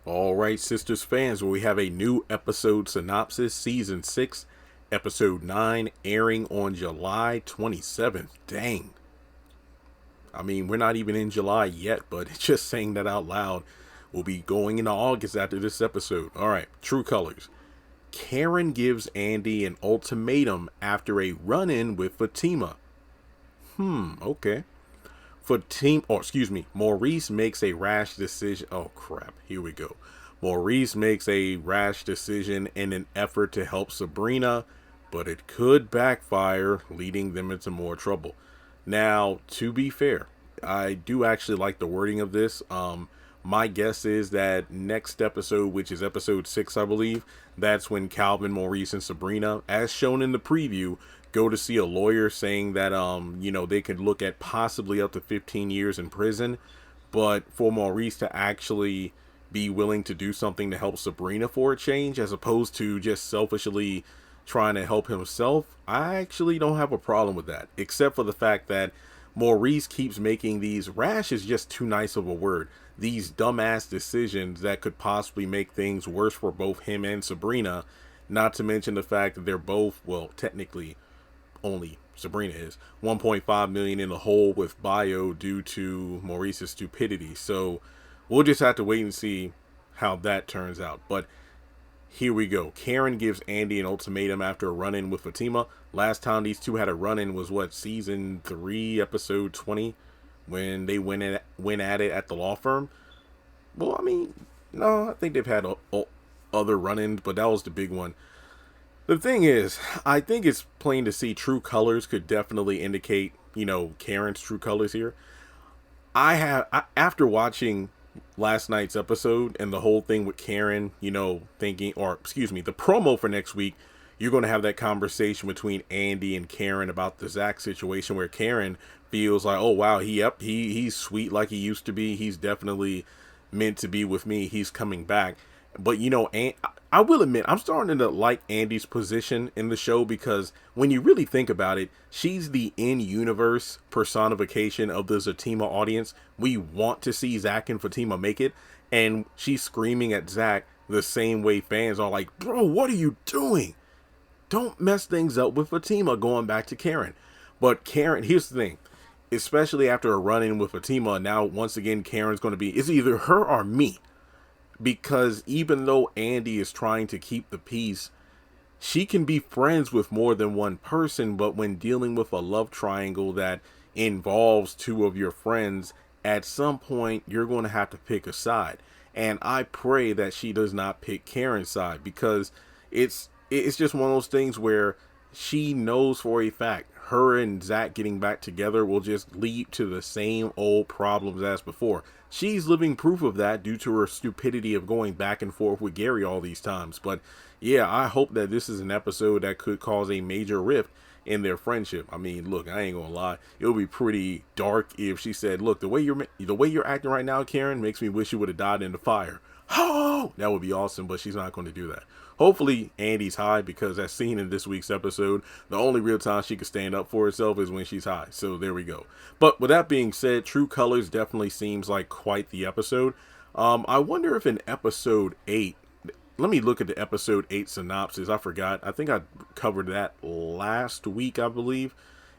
All right, Sisters fans, we have a new episode synopsis, Season 6, Episode 9, airing on July 27th. Dang. I mean, we're not even in July yet, but just saying that out loud. We'll be going into August after this episode. All right, true colors. Karen gives Andi an ultimatum after a run-in with Fatima. Okay. Maurice makes a rash decision. Oh, crap. Here we go. Maurice makes a rash decision in an effort to help Sabrina, but it could backfire, leading them into more trouble. Now, to be fair, I do actually like the wording of this. My guess is that next episode, which is episode 6, I believe, that's when Calvin, Maurice, and Sabrina, as shown in the preview, go to see a lawyer saying that, they could look at possibly up to 15 years in prison. But for Maurice to actually be willing to do something to help Sabrina for a change, as opposed to just selfishly trying to help himself, I actually don't have a problem with that. Except for the fact that Maurice keeps making these, rash is just too nice of a word, these dumbass decisions that could possibly make things worse for both him and Sabrina. Not to mention the fact that they're both, well, technically only Sabrina is 1.5 million in the hole with bio due to Maurice's stupidity. So we'll just have to wait and see how that turns out. But here we go. Karen gives Andi an ultimatum after a run-in with Fatima. Last time these two had a run-in was season 3, episode 20, when they went at it at the law firm. Well, I mean, no, I think they've had other run-ins, but that was the big one. The thing is, I think it's plain to see true colors could definitely indicate, Karen's true colors here. After watching last night's episode and the whole thing with Karen, the promo for next week, you're going to have that conversation between Andi and Karen about the Zach situation, where Karen feels like, oh wow, he's sweet like he used to be. He's definitely meant to be with me. He's coming back. But I will admit, I'm starting to like Andi's position in the show, because when you really think about it, she's the in-universe personification of the Zatima audience. We want to see Zach and Fatima make it, and she's screaming at Zach the same way fans are like, bro, what are you doing? Don't mess things up with Fatima going back to Karen. But Karen, here's the thing, especially after a run-in with Fatima, now once again Karen's going to be, it's either her or me. Because even though Andi is trying to keep the peace, she can be friends with more than one person. But when dealing with a love triangle that involves two of your friends, at some point you're going to have to pick a side. And I pray that she does not pick Karen's side, because it's just one of those things where she knows for a fact her and Zach getting back together will just lead to the same old problems as before. She's living proof of that due to her stupidity of going back and forth with Gary all these times. But yeah, I hope that this is an episode that could cause a major rift in their friendship. I mean, look, I ain't gonna lie, it would be pretty dark if she said, look, the way you're acting right now, Karen, makes me wish you would have died in the fire. Oh, that would be awesome, but she's not going to do that. Hopefully Andi's high, because as seen in this week's episode, the only real time she can stand up for herself is when she's high. So there we go. But with that being said, True Colors definitely seems like quite the episode. I wonder if in episode 8, let me look at the episode 8 synopsis. I forgot. I think I covered that last week, I believe.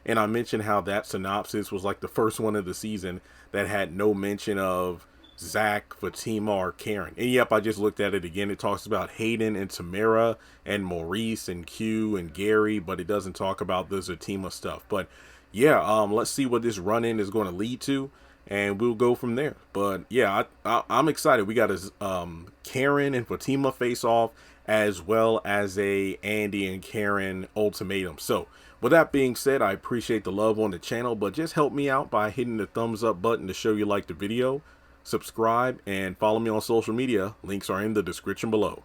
And I mentioned how that synopsis was like the first one of the season that had no mention of Zach, Fatima, or Karen. And yep, I just looked at it again. It talks about Hayden and Tamara and Maurice and Q and Gary, but it doesn't talk about the Zatima stuff. But yeah, let's see what this run-in is going to lead to, and we'll go from there. But yeah, I'm excited. We got a Karen and Fatima face off, as well as a Andi and Karen ultimatum. So with that being said, I appreciate the love on the channel, but just help me out by hitting the thumbs up button to show you like the video. Subscribe and follow me on social media. Links are in the description below.